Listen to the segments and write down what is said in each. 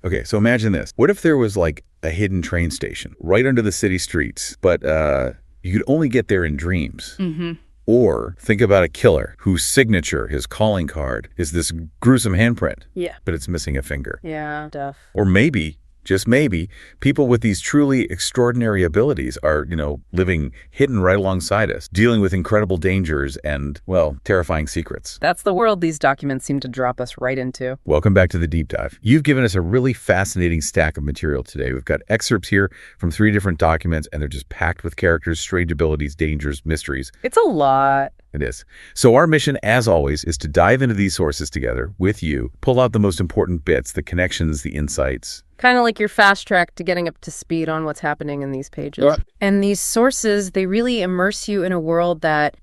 Okay, so imagine this. What if there was like a hidden train station right under the city streets, but you could only get there in dreams? Mm-hmm. Or think about a killer whose signature, his calling card, is this gruesome handprint. Yeah. But it's missing a finger. Yeah, tough. Or maybe, just maybe, people with these truly extraordinary abilities are, living hidden right alongside us, dealing with incredible dangers and, well, terrifying secrets. That's the world these documents seem to drop us right into. Welcome back to the Deep Dive. You've given us a really fascinating stack of material today. We've got excerpts here from 3 different documents, and they're just packed with characters, strange abilities, dangers, mysteries. It's a lot. It is. So our mission, as always, is to dive into these sources together with you, pull out the most important bits, the connections, the insights. Kind of like your fast track to getting up to speed on what's happening in these pages. And these sources, they really immerse you in a world that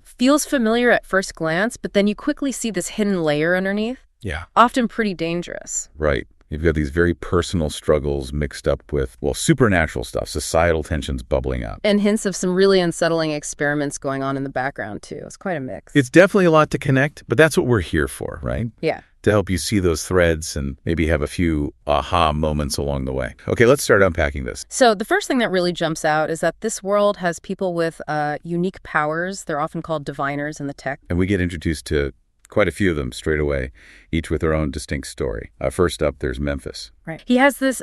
feels familiar at first glance, but then you quickly see this hidden layer underneath. Yeah. Often pretty dangerous. Right. You've got these very personal struggles mixed up with, well, supernatural stuff, societal tensions bubbling up. And hints of some really unsettling experiments going on in the background, too. It's quite a mix. It's definitely a lot to connect, but that's what we're here for, right? Yeah. To help you see those threads and maybe have a few aha moments along the way. Okay, let's start unpacking this. So the first thing that really jumps out is that this world has people with unique powers. They're often called diviners in the text. And we get introduced to quite a few of them straight away, each with their own distinct story. First up, there's Memphis. Right. He has this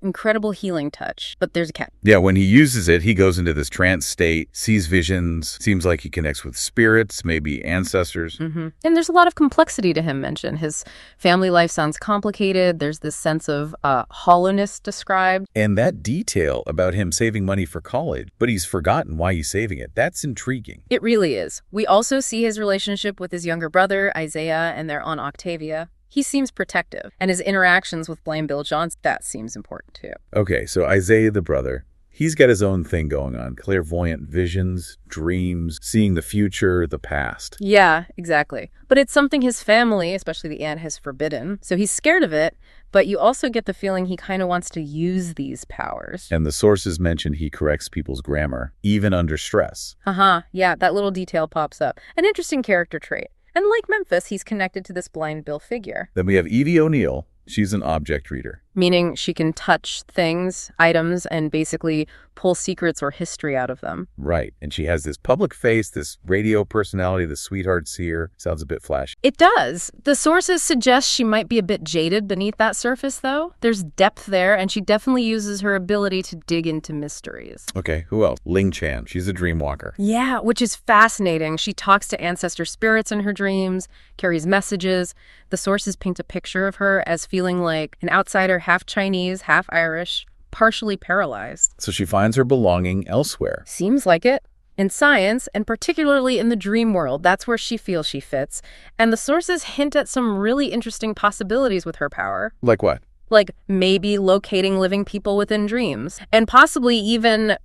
incredible healing touch, but there's a catch. Yeah, when he uses it, he goes into this trance state, sees visions, seems like he connects with spirits, maybe ancestors. Mm-hmm. And there's a lot of complexity to him mentioned. His family life sounds complicated. There's this sense of hollowness described. And that detail about him saving money for college, but he's forgotten why he's saving it. That's intriguing. It really is. We also see his relationship with his younger brother, Isaiah, and their aunt Octavia. He seems protective, and his interactions with Blind Bill Johnson, that seems important too. Okay, so Isaiah the brother, he's got his own thing going on. Clairvoyant visions, dreams, seeing the future, the past. Yeah, exactly. But it's something his family, especially the aunt, has forbidden. So he's scared of it, but you also get the feeling he kind of wants to use these powers. And the sources mention he corrects people's grammar, even under stress. Yeah, that little detail pops up. An interesting character trait. And like Memphis, he's connected to this Blind Bill figure. Then we have Eevee O'Neill. She's an object reader. Meaning she can touch things, items, and basically pull secrets or history out of them. Right. And she has this public face, this radio personality, the sweetheart seer. Sounds a bit flashy. It does. The sources suggest she might be a bit jaded beneath that surface, though. There's depth there, and she definitely uses her ability to dig into mysteries. Okay, who else? Ling Chan. She's a dream walker. Yeah, which is fascinating. She talks to ancestor spirits in her dreams, carries messages. The sources paint a picture of her as feeling like an outsider, half Chinese, half Irish, partially paralyzed. So she finds her belonging elsewhere. Seems like it. In science, and particularly in the dream world, that's where she feels she fits. And the sources hint at some really interesting possibilities with her power. Like what? Like maybe locating living people within dreams, and possibly even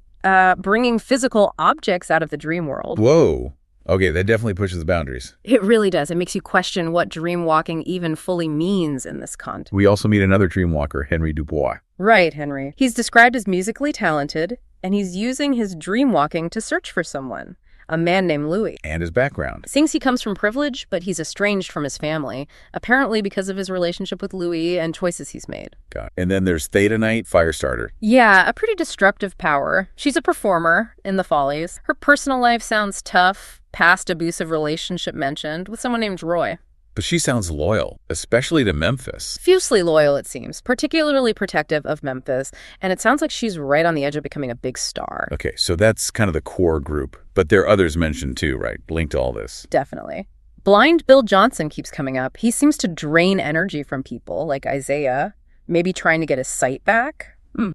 bringing physical objects out of the dream world. Whoa. Okay, that definitely pushes the boundaries. It really does. It makes you question what dream walking even fully means in this context. We also meet another dream walker, Henry Dubois. Right, Henry. He's described as musically talented, and he's using his dream walking to search for someone, a man named Louis. And his background. Sings he comes from privilege, but he's estranged from his family, apparently because of his relationship with Louis and choices he's made. Got it. And then there's Theta Knight, Firestarter. Yeah, a pretty destructive power. She's a performer in the Follies. Her personal life sounds tough. Past abusive relationship mentioned with someone named Roy. But she sounds loyal, especially to Memphis. Fiercely loyal, it seems, particularly protective of Memphis, and it sounds like she's right on the edge of becoming a big star. Okay, so that's kind of the core group, but there are others mentioned too, right? Linked to all this. Definitely. Blind Bill Johnson keeps coming up. He seems to drain energy from people, like Isaiah, maybe trying to get his sight back.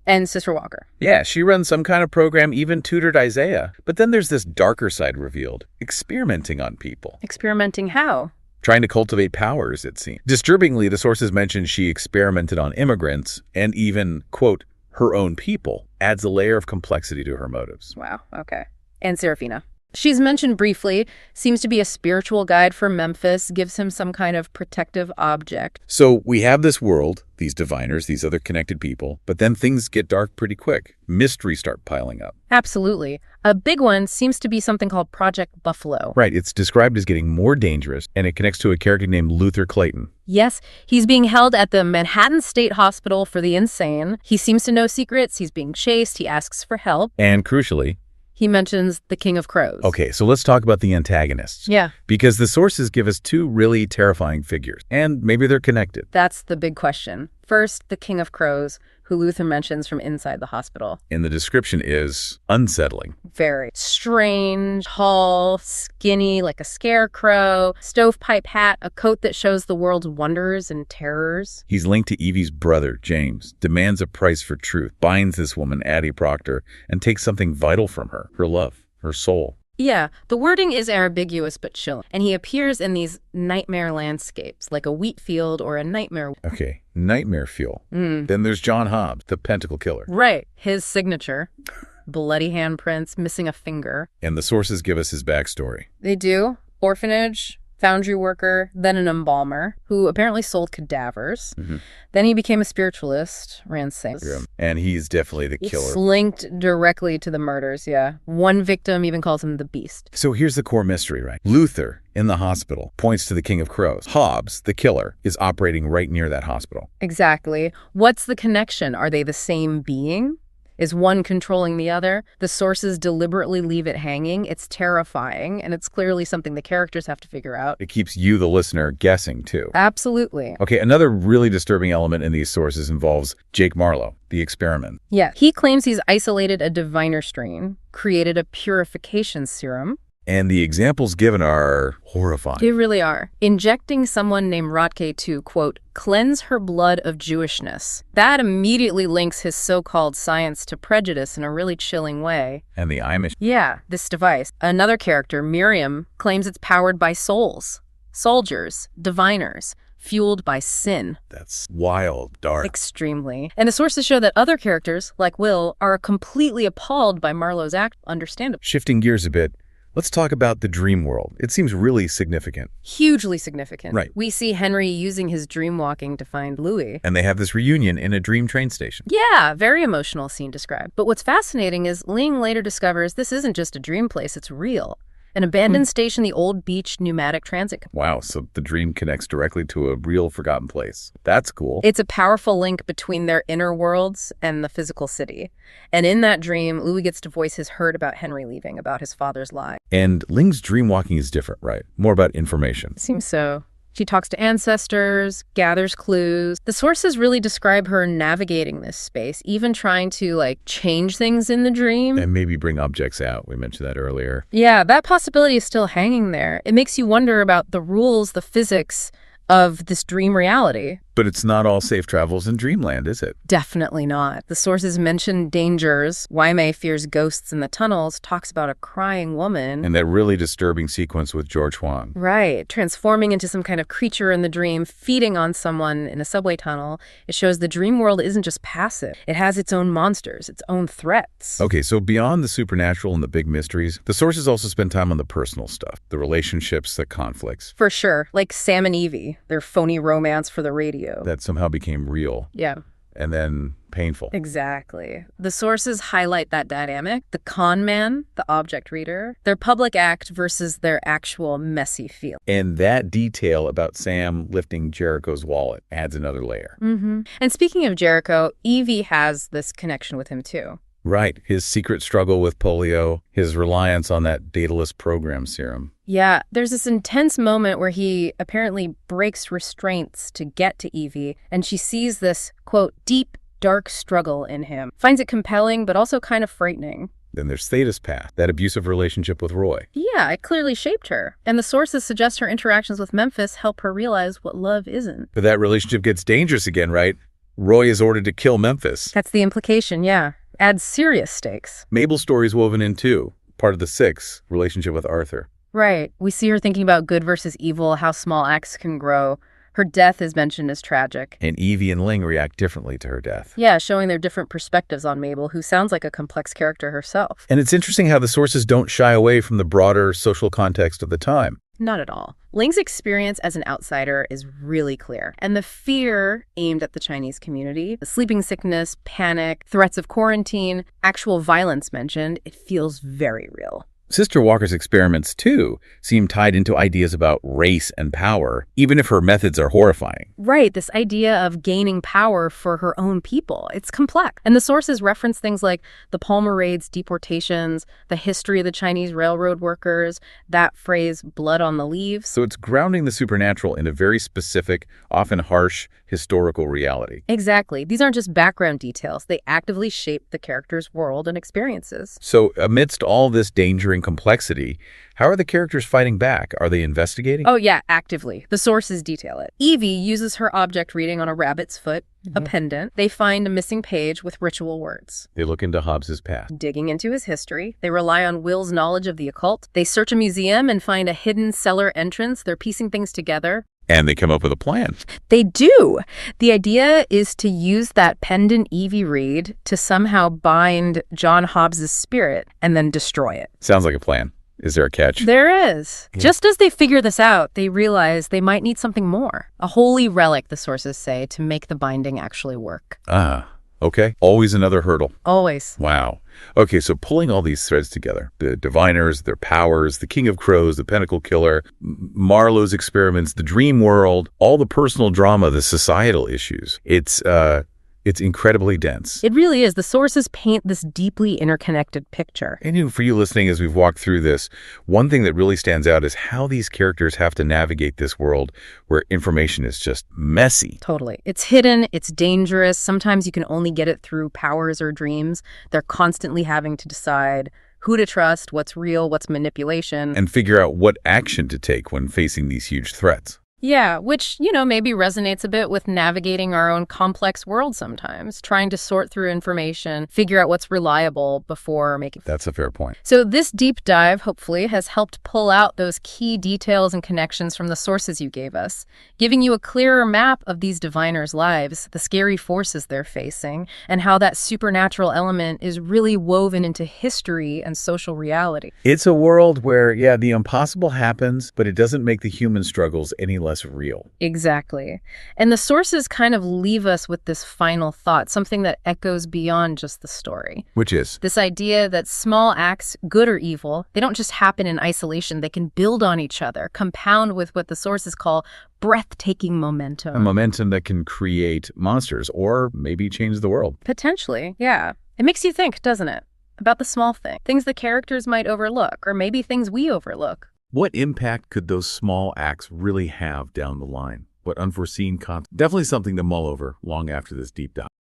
And Sister Walker. Yeah, she runs some kind of program, even tutored Isaiah. But then there's this darker side revealed, experimenting on people. Experimenting how? Trying to cultivate powers, it seems. Disturbingly, the sources mention she experimented on immigrants and even, quote, her own people. Adds a layer of complexity to her motives. Wow, okay. And Serafina. She's mentioned briefly, seems to be a spiritual guide for Memphis, gives him some kind of protective object. So we have this world, these diviners, these other connected people, but then things get dark pretty quick. Mysteries start piling up. Absolutely. A big one seems to be something called Project Buffalo. Right, it's described as getting more dangerous, and it connects to a character named Luther Clayton. Yes, he's being held at the Manhattan State Hospital for the insane. He seems to know secrets. He's being chased. He asks for help. And crucially, He mentions the King of Crows. okay, so let's talk about the antagonists. Yeah. Because the sources give us two really terrifying figures, and maybe they're connected. That's the big question. First, the King of Crows, who Luther mentions from inside the hospital. And the description is unsettling. Very strange, tall, skinny, like a scarecrow, stovepipe hat, a coat that shows the world's wonders and terrors. He's linked to Eevee's brother, James, demands a price for truth, binds this woman, Addie Proctor, and takes something vital from her love, her soul. Yeah, the wording is ambiguous but chilling, and he appears in these nightmare landscapes, like a wheat field or a nightmare. Okay, nightmare fuel. Then there's John Hobbs, the Pentacle Killer. Right, his signature. Bloody handprints, missing a finger. And the sources give us his backstory. They do. Orphanage, foundry worker, then an embalmer, who apparently sold cadavers. Then he became a spiritualist, ran saints. And he's definitely the It's killer. linked directly to the murders, yeah. One victim even calls him the Beast. So here's the core mystery, right? Luther, in the hospital, points to the King of Crows. Hobbs, the killer, is operating right near that hospital. Exactly. What's the connection? Are they the same being? Is one controlling the other? The sources deliberately leave it hanging. It's terrifying, and it's clearly something the characters have to figure out. It keeps you, the listener, guessing, too. Absolutely. Okay, another really disturbing element in these sources involves Jake Marlowe, the experiment. Yeah. He claims he's isolated a diviner strain, created a purification serum. And the examples given are horrifying. They really are. Injecting someone named Rotke to, quote, cleanse her blood of Jewishness. That immediately links his so-called science to prejudice in a really chilling way. And the Amish. Yeah, this device. Another character, Miriam, claims it's powered by souls, soldiers, diviners, fueled by sin. That's wild, dark. Extremely. And the sources show that other characters, like Will, are completely appalled by Marlowe's act, understandably. Shifting gears a bit, let's talk about the dream world. It seems really significant. Hugely significant. Right. We see Henry using his dream walking to find Louis. And they have this reunion in a dream train station. Yeah, very emotional scene described. But what's fascinating is Ling later discovers this isn't just a dream place, it's real. An abandoned station, the old beach pneumatic transit. Wow, so the dream connects directly to a real forgotten place. That's cool. It's a powerful link between their inner worlds and the physical city. And in that dream, Louis gets to voice his hurt about Henry leaving, about his father's lie. And Ling's dream walking is different, right? More about information. Seems so. She talks to ancestors, gathers clues. The sources really describe her navigating this space, even trying to, change things in the dream. And maybe bring objects out. We mentioned that earlier. Yeah, that possibility is still hanging there. It makes you wonder about the rules, the physics of this dream reality. But it's not all safe travels in dreamland, is it? Definitely not. The sources mention dangers. Waimei fears ghosts in the tunnels, talks about a crying woman. And that really disturbing sequence with George Huang. Right, transforming into some kind of creature in the dream, feeding on someone in a subway tunnel. It shows the dream world isn't just passive. It has its own monsters, its own threats. Okay, so beyond the supernatural and the big mysteries, the sources also spend time on the personal stuff, the relationships, the conflicts. For sure, like Sam and Eevee, their phony romance for the radio. That somehow became real. Yeah. And then painful. Exactly. The sources highlight that dynamic. The con man, the object reader, their public act versus their actual messy feel. And that detail about Sam lifting Jericho's wallet adds another layer. And speaking of Jericho, Eevee has this connection with him too. Right. His secret struggle with polio, his reliance on that dataless program serum. Yeah, there's this intense moment where he apparently breaks restraints to get to Eevee, and she sees this, quote, deep, dark struggle in him. Finds it compelling, but also kind of frightening. Then there's Theta's path, that abusive relationship with Roy. Yeah, it clearly shaped her. And the sources suggest her interactions with Memphis help her realize what love isn't. But that relationship gets dangerous again, right? Roy is ordered to kill Memphis. That's the implication, yeah. Adds serious stakes. Mabel's story's woven in too, part of the Six, relationship with Arthur. Right. We see her thinking about good versus evil, how small acts can grow. Her death is mentioned as tragic. And Eevee and Ling react differently to her death. Yeah, showing their different perspectives on Mabel, who sounds like a complex character herself. And it's interesting how the sources don't shy away from the broader social context of the time. Not at all. Ling's experience as an outsider is really clear. And the fear aimed at the Chinese community, the sleeping sickness, panic, threats of quarantine, actual violence mentioned, it feels very real. Sister Walker's experiments, too, seem tied into ideas about race and power, even if her methods are horrifying. Right, this idea of gaining power for her own people. It's complex. And the sources reference things like the Palmer raids, deportations, the history of the Chinese railroad workers, that phrase, blood on the leaves. So it's grounding the supernatural in a very specific, often harsh, historical reality. Exactly. These aren't just background details. They actively shape the character's world and experiences. So amidst all this danger and complexity, how are the characters fighting back? Are they investigating? Oh, yeah, actively. The sources detail it. Eevee uses her object reading on a rabbit's foot, a pendant. They find a missing page with ritual words. They look into Hobbes's past. Digging into his history. They rely on Will's knowledge of the occult. They search a museum and find a hidden cellar entrance. They're piecing things together. And they come up with a plan. They do. The idea is to use that pendant Eevee read to somehow bind John Hobbes's spirit and then destroy it. Sounds like a plan. Is there a catch? There is. Yeah. Just as they figure this out, they realize they might need something more. A holy relic, the sources say, to make the binding actually work. Ah, okay. Always another hurdle. Always. Wow. Okay, so pulling all these threads together, the diviners, their powers, the King of Crows, the Pentacle Killer, Marlowe's experiments, the dream world, all the personal drama, the societal issues. It's incredibly dense. It really is. The sources paint this deeply interconnected picture. And for you listening, as we've walked through this, one thing that really stands out is how these characters have to navigate this world where information is just messy. Totally. It's hidden. It's dangerous. Sometimes you can only get it through powers or dreams. They're constantly having to decide who to trust, what's real, what's manipulation. And figure out what action to take when facing these huge threats. Yeah, which, maybe resonates a bit with navigating our own complex world sometimes, trying to sort through information, figure out what's reliable before making... That's a fair point. So this deep dive, hopefully, has helped pull out those key details and connections from the sources you gave us, giving you a clearer map of these diviners' lives, the scary forces they're facing, and how that supernatural element is really woven into history and social reality. It's a world where, the impossible happens, but it doesn't make the human struggles any less real. Exactly. And the sources kind of leave us with this final thought, something that echoes beyond just the story. Which is? This idea that small acts, good or evil, they don't just happen in isolation. They can build on each other, compound with what the sources call breathtaking momentum. A momentum that can create monsters or maybe change the world. Potentially, yeah. It makes you think, doesn't it? About the small things the characters might overlook, or maybe things we overlook. What impact could those small acts really have down the line? What unforeseen consequences? Definitely something to mull over long after this deep dive.